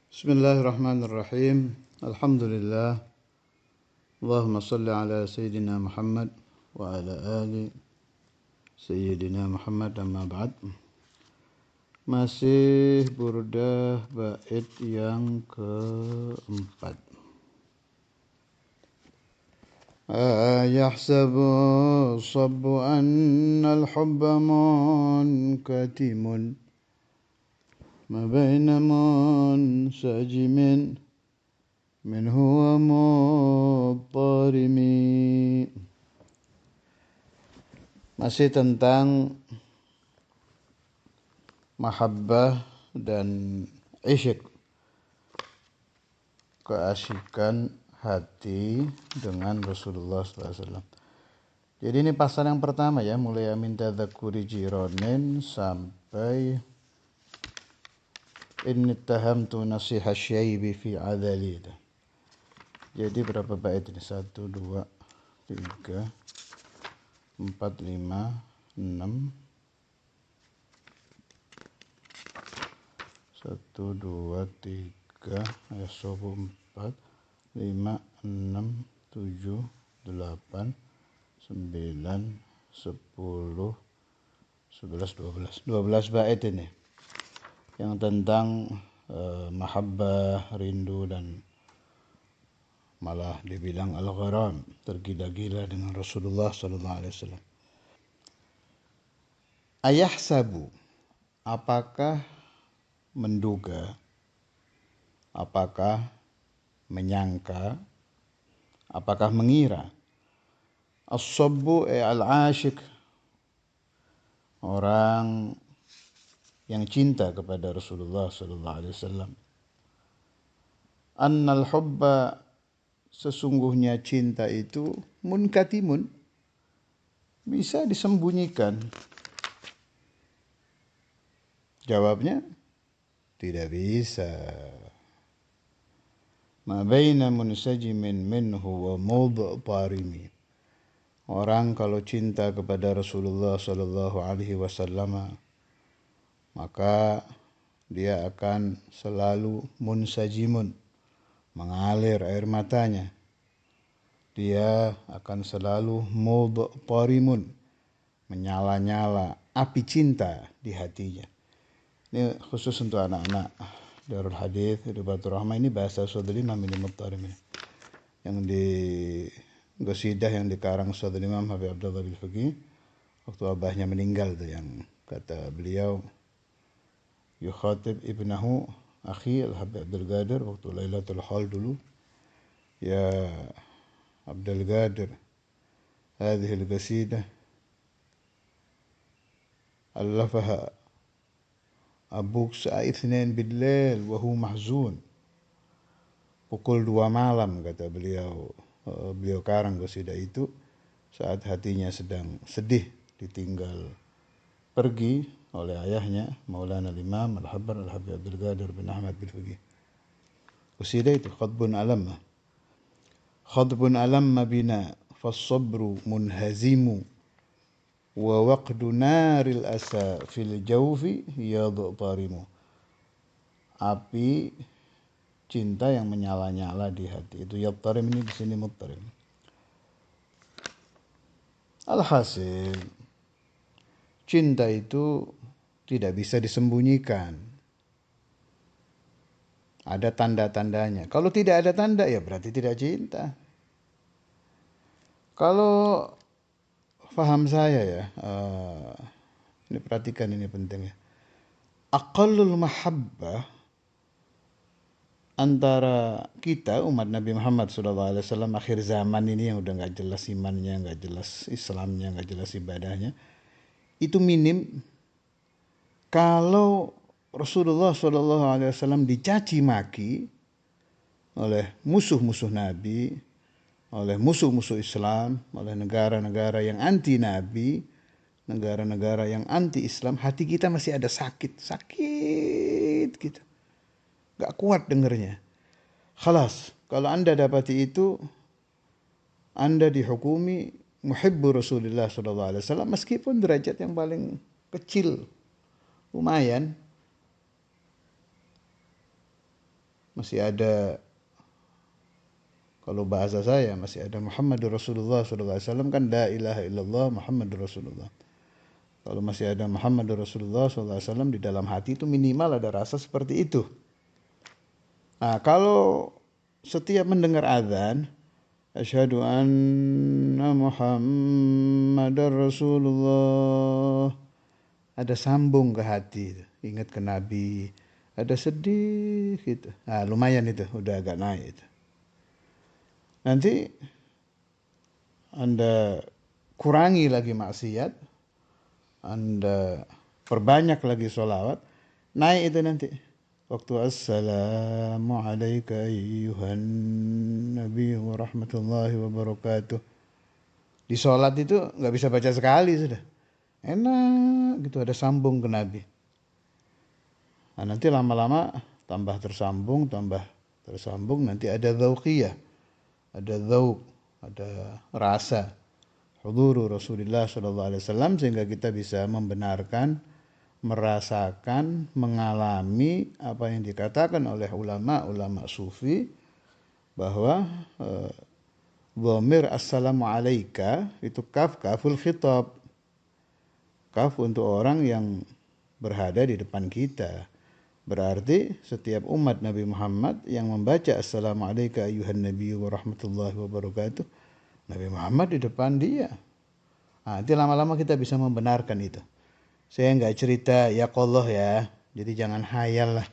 Bismillahirrahmanirrahim. Alhamdulillah. Allahumma salli ala Sayyidina Muhammad wa ala ali Sayyidina Muhammad, amma ba'd. Masih burdah bait yang keempat. Ayahsabu sabbu anna al-hubba munkatimun ma baina munsajimin min huwa mutarimi. Masih tentang mahabbah dan isyq, keasyikan hati dengan Rasulullah SAW. Jadi ini pasal yang pertama ya, mulai min tadzakuri jironin sampai inni tahamtu nasiha syaibi fi adali. Jadi berapa bait ini? 1, 2, 3, 4, 5, 6, 1, 2, 3, ayat 4, 5, 6, 7, 8, 9, 10, 11, 12 bait ini yang tentang mahabbah, rindu, dan malah dibilang al-gharam, tergila-gila dengan Rasulullah SAW. Ayahsabu, apakah menduga, apakah menyangka, apakah mengira, as-sabbu al-ashiq, orang yang cinta kepada Rasulullah SAW, annal hubba, sesungguhnya cinta itu munkatimun, bisa disembunyikan. Jawabnya tidak bisa. Ma baina munsajimin minhu wa mudtarimi. Orang kalau cinta kepada Rasulullah sallallahu alaihi wasallam, maka dia akan selalu munsajimun, mengalir air matanya. Dia akan selalu mudtarimun, menyala-nyala api cinta di hatinya. Ini khusus untuk anak-anak Darul Hadith, Ribatul Rahmah. Ini bahasa Saudul Imam ini mudtarim ini. Yang di Qasidah yang dikarang Saudul Imam Habib Abdullah bin Faqih waktu abahnya meninggal tuh, yang kata beliau yukhatib ibnahu akhi al-Habib Abdul Qadir waktu Lailatul Hal dulu, ya Abdul Qadir, hadhihi al-qasidah allafaha abuk sa'a itsnain billail wa huwa mahzun. Pukul 2 malam kata beliau, beliau karang qasidah itu saat hatinya sedang sedih ditinggal pergi oleh ayahnya Maulana Imam Al-Habbar Al-Habib Abdul Qadir bin Ahmad bin Faqih. Qasidah itu khadbun alamma bina fas-sabru munhazimu wa waqdu naril asa fil jawfi yadtarimu. Api cinta yang menyala-nyala di hati itu yadtarim, ini di sini mudtarim. Alhasil cinta itu tidak bisa disembunyikan. Ada tanda-tandanya. Kalau tidak ada tanda ya berarti tidak cinta. Kalau faham saya ya, ini perhatikan, ini penting ya. Aqallul mahabbah antara kita umat Nabi Muhammad SAW akhir zaman ini yang udah nggak jelas imannya, nggak jelas Islamnya, nggak jelas ibadahnya, itu minim kalau Rasulullah SAW dicaci maki oleh musuh-musuh Nabi, oleh musuh-musuh Islam, oleh negara-negara yang anti Nabi, negara-negara yang anti Islam, hati kita masih ada sakit gitu. Gak kuat dengernya. Khalas, kalau Anda dapati itu, Anda dihukumi muhibbu Rasulullah SAW meskipun derajat yang paling kecil, lumayan. masih ada, kalau bahasa saya masih ada Muhammadur Rasulullah SAW, kan la ilaha illallah Muhammadur Rasulullah. Kalau masih ada Muhammadur Rasulullah SAW di dalam hati, itu minimal ada rasa seperti itu. Nah, kalau setiap mendengar azan, asyhadu anna Muhammadar Rasulullah, ada sambung ke hati, ingat ke Nabi, ada sedih gitu. Nah, lumayan itu, udah agak naik itu. Nanti Anda kurangi lagi maksiat, Anda perbanyak lagi sholawat, naik itu nanti. Waktu assalamu alayka ayyuhan nabi wa rahmatullahi wa barakatuh. Di sholat itu nggak bisa baca sekali sudah. Enak gitu, ada sambung ke Nabi. Nah, nanti lama-lama tambah tersambung, nanti ada dzauqiyah, ada dzauq, ada rasa huduru Rasulullah SAW, sehingga kita bisa membenarkan, merasakan, mengalami apa yang dikatakan oleh ulama sufi, bahwa dhamir assalamu alaika itu kaful khitab, kaf untuk orang yang berada di depan kita. Berarti setiap umat Nabi Muhammad yang membaca assalamu alaika ayyuhan nabiyyu wa rahmatullahi wa barakatuh, Nabi Muhammad di depan dia. Nah, nanti lama-lama kita bisa membenarkan itu. Saya nggak cerita ya Allah ya, jadi jangan hayal lah.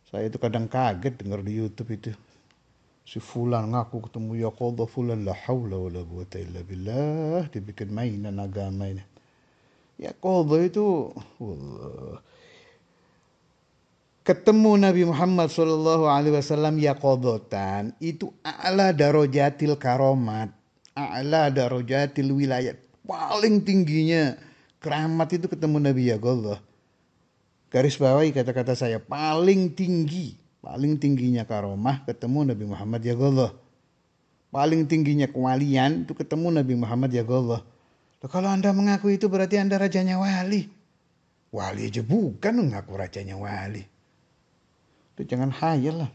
Saya itu kadang kaget dengar di YouTube itu, si fulan ngaku ketemu ya Allah, fulan la haula wala quwata illa billah, dibikin mainan agama ini. Ya Allah itu ketemu Nabi Muhammad SAW ya qadatan, itu a'la darajatil karomat, a'la darajatil wilayah, paling tingginya keramat itu ketemu Nabi ya Allah. Garis bawahi kata-kata saya, paling tingginya karomah ketemu Nabi Muhammad ya Allah. Paling tingginya kewalian itu ketemu Nabi Muhammad ya Allah. Kalau Anda mengaku itu berarti Anda rajanya wali. Wali aja bukan mengaku rajanya wali. Itu jangan hayal lah.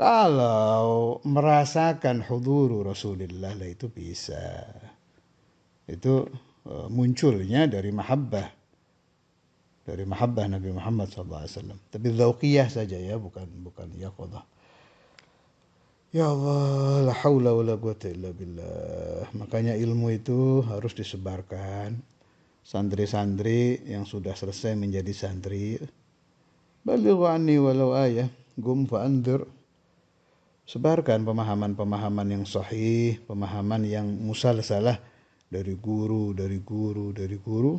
Kalau merasakan huduru Rasulullah lah itu bisa. Itu munculnya dari mahabbah. Dari mahabbah Nabi Muhammad SAW. Tapi dzauqiyah saja ya, bukan yaqadah. Ya Allah, la haula wala quwata illa billah. Makanya ilmu itu harus disebarkan. Santri-santri yang sudah selesai menjadi santri, balighu anni walau ayah, gum fa'andzir. Sebarkan pemahaman-pemahaman yang sahih, pemahaman yang musalsalah dari guru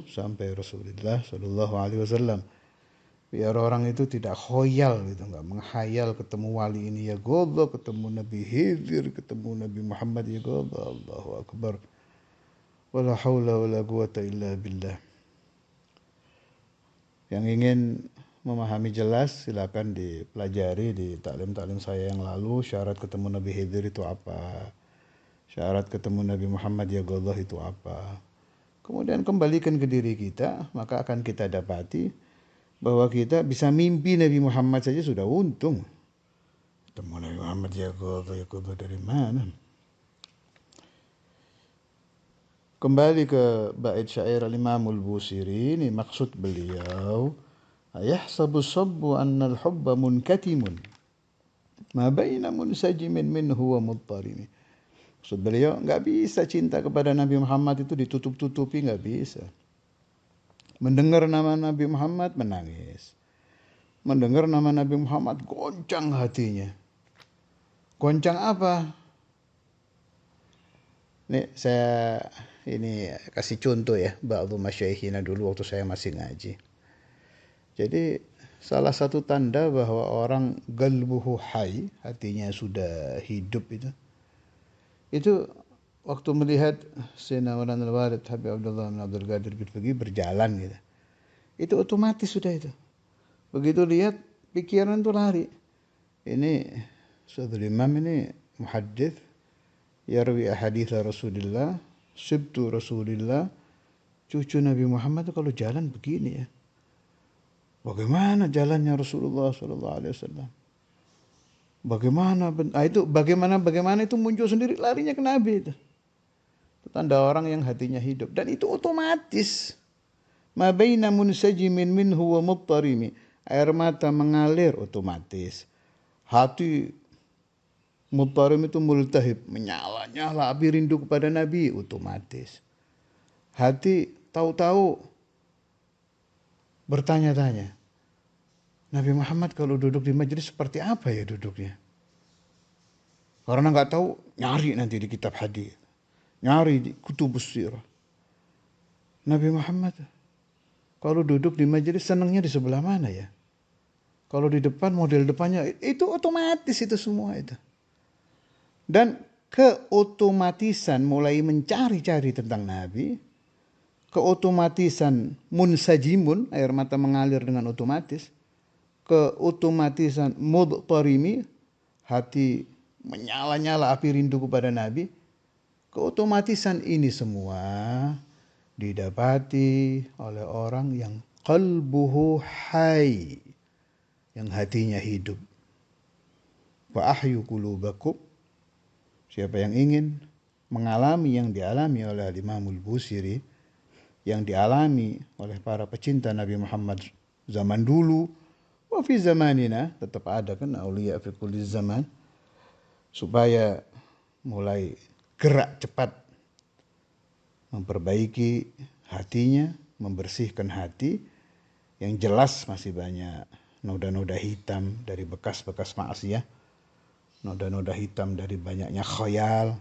sampai Rasulullah Shallallahu Alaihi Wasallam. Biar orang itu tidak khoyal gitu, nggak menghayal ketemu wali ini ya Allah, ketemu Nabi Khidir, ketemu Nabi Muhammad ya Allah. Allahu Akbar. Wala haula wala quwata illa billah. Yang ingin memahami jelas silakan dipelajari di taklim-taklim saya yang lalu. Syarat ketemu Nabi Khidir itu apa? Syarat ketemu Nabi Muhammad ya Allah itu apa? Kemudian kembalikan ke diri kita, maka akan kita dapati bahwa kita bisa mimpi Nabi Muhammad saja sudah untung. Ketemu Nabi Muhammad ya Allah dari mana? Kembali ke bait syair al-Imamul Busiri, ini maksud beliau, ayahsabu sabbu anna al-hubba munkatimun ma baina munsajimin minhu wa muttarimi. Maksud beliau, nggak bisa cinta kepada Nabi Muhammad itu ditutup-tutupi, nggak bisa. Mendengar nama Nabi Muhammad menangis. Mendengar nama Nabi Muhammad goncang hatinya. Goncang apa? Saya kasih contoh ya, ba'dhu masyayikhina dulu waktu saya masih ngaji. Jadi salah satu tanda bahwa orang galbuhu hay, hatinya sudah hidup itu waktu melihat Sayyidina Maulana Al-Walid Habib Abdullah bin Abdul Qadir bin Faqih berjalan gitu. Itu otomatis sudah itu. Begitu lihat pikiran itu lari. Ini Saudara Imam ini muhaddits yarwi ahadits Rasulullah, sibtu Rasulullah, cucu Nabi Muhammad itu kalau jalan begini ya. Bagaimana jalannya Rasulullah sallallahu alaihi wasallam? Bagaimana itu muncul sendiri, larinya ke Nabi itu. Itu tanda orang yang hatinya hidup, dan itu otomatis. Ma baina munsajimin minhu wa muttarimi. Air mata mengalir otomatis. Hati muttarim itu multahib, menyala-nyala api rindu kepada Nabi, otomatis. Hati tahu-tahu bertanya-tanya, Nabi Muhammad kalau duduk di majelis seperti apa ya duduknya? Karena nggak tahu, nyari nanti di kitab hadis, nyari di kutubus sirah. Nabi Muhammad kalau duduk di majelis senangnya di sebelah mana ya? Kalau di depan, model depannya itu otomatis itu semua itu. Dan keotomatisan mulai mencari-cari tentang Nabi, keotomatisan munsajimun, air mata mengalir dengan otomatis, keotomatisan mudtarimi, hati menyala-nyala api rindu kepada Nabi, keotomatisan ini semua didapati oleh orang yang qalbuhu hayy, yang hatinya hidup. Wa ahyu qulubakum, siapa yang ingin mengalami yang dialami oleh Imamul Busiri, yang dialami oleh para pecinta Nabi Muhammad zaman dulu, wa fi zamanina, tetap ada kan auliya fi kulli zaman, supaya mulai gerak cepat memperbaiki hatinya, membersihkan hati yang jelas masih banyak noda-noda hitam dari bekas-bekas maksiat, noda-noda hitam dari banyaknya khayal,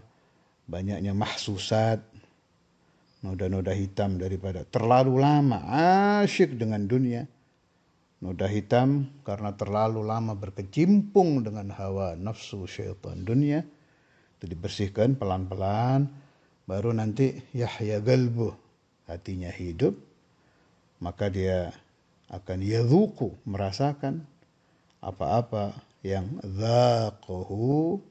banyaknya mahsusat, noda-noda hitam daripada terlalu lama asyik dengan dunia, noda hitam karena terlalu lama berkecimpung dengan hawa nafsu syaitan dunia. Itu dibersihkan pelan-pelan, baru nanti yahya galbuh, hatinya hidup, maka dia akan yadhuku, merasakan apa-apa yang dzaqahu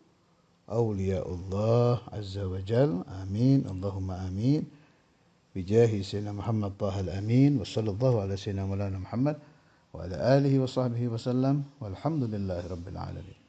awliyaullah azza wa jal. Amin, Allahumma amin. Bijahi Sayyidina Muhammad Taha al-Amin, wa sallallahu ala Sayyidina Maulana Muhammad wa ala alihi wa sahbihi wa sallam, walhamdulillahi rabbil alamin.